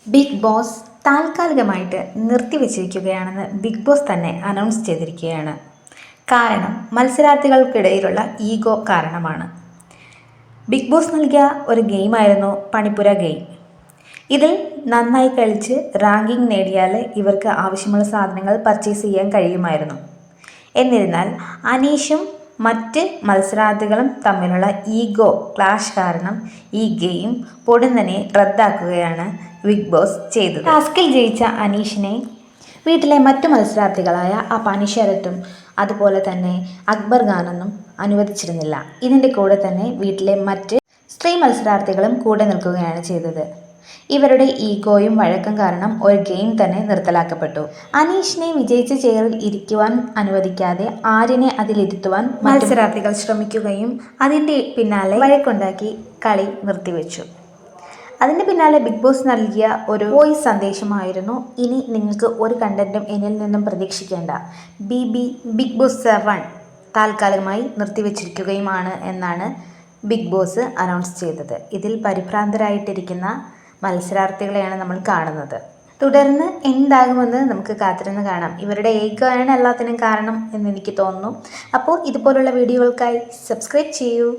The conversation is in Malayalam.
ബിഗ് ബോസ് താൽക്കാലികമായിട്ട് നിർത്തിവെച്ചിരിക്കുകയാണെന്ന് ബിഗ് ബോസ് തന്നെ അനൗൺസ് ചെയ്തിരിക്കുകയാണ്. കാരണം മത്സരാർത്ഥികൾക്കിടയിലുള്ള ഈഗോ കാരണമാണ്. ബിഗ് ബോസ് നൽകിയ ഒരു ഗെയിമായിരുന്നു പണിപ്പുര ഗെയിം. ഇതിൽ നന്നായി കളിച്ച് റാങ്കിംഗ് നേടിയാൽ ഇവർക്ക് ആവശ്യമുള്ള സാധനങ്ങൾ പർച്ചേസ് ചെയ്യാൻ കഴിയുമായിരുന്നു. എന്നിരുന്നാൽ അനീഷും മറ്റ് മത്സരാർത്ഥികളും തമ്മിലുള്ള ഈഗോ ക്ലാഷ് കാരണം ഈ ഗെയിം പൊടുന്നനെ റദ്ദാക്കുകയാണ് ബിഗ് ബോസ് ചെയ്തത്. ടാസ്കിൽ ജയിച്ച അനീഷിനെ വീട്ടിലെ മറ്റു മത്സരാർത്ഥികളായ അപാനി ശരത്തും അതുപോലെ തന്നെ അക്ബർ ഖാനൊന്നും അനുവദിച്ചിരുന്നില്ല. ഇതിൻ്റെ കൂടെ തന്നെ വീട്ടിലെ മറ്റ് സ്ത്രീ മത്സരാർത്ഥികളും കൂടെ നിൽക്കുകയാണ് ചെയ്തത്. ഇവരുടെ ഈഗോയും വഴക്കം കാരണം ഒരു ഗെയിം തന്നെ നിർത്തലാക്കപ്പെട്ടു. അനീഷിനെ വിജയിച്ച ചെയറിൽ ഇരിക്കുവാൻ അനുവദിക്കാതെ ആര്യനെ അതിലിരുത്തുവാൻ മത്സരാർത്ഥികൾ ശ്രമിക്കുകയും അതിൻ്റെ പിന്നാലെ വഴക്കുണ്ടാക്കി കളി നിർത്തിവെച്ചു. അതിൻ്റെ പിന്നാലെ ബിഗ് ബോസ് നൽകിയ ഒരു വോയിസ് സന്ദേശമായിരുന്നു, ഇനി നിങ്ങൾക്ക് ഒരു കണ്ടന്റും എന്നിൽ നിന്നും പ്രതീക്ഷിക്കേണ്ട. ബിഗ് ബോസ് 7 താൽക്കാലികമായി നിർത്തിവെച്ചിരിക്കുകയുമാണ് എന്നാണ് ബിഗ് ബോസ് അനൗൺസ് ചെയ്തത്. ഇതിൽ പരിഭ്രാന്തരായിട്ടിരിക്കുന്ന മത്സരാർത്ഥികളെയാണ് നമ്മൾ കാണുന്നത്. തുടർന്ന് എന്താകുമെന്ന് നമുക്ക് കാത്തിരുന്ന് കാണാം. ഇവരുടെ ഏകമാണ് എല്ലാത്തിനും കാരണം എന്ന് എനിക്ക് തോന്നുന്നു. അപ്പോൾ ഇതുപോലുള്ള വീഡിയോകൾക്കായി സബ്സ്ക്രൈബ് ചെയ്യൂ.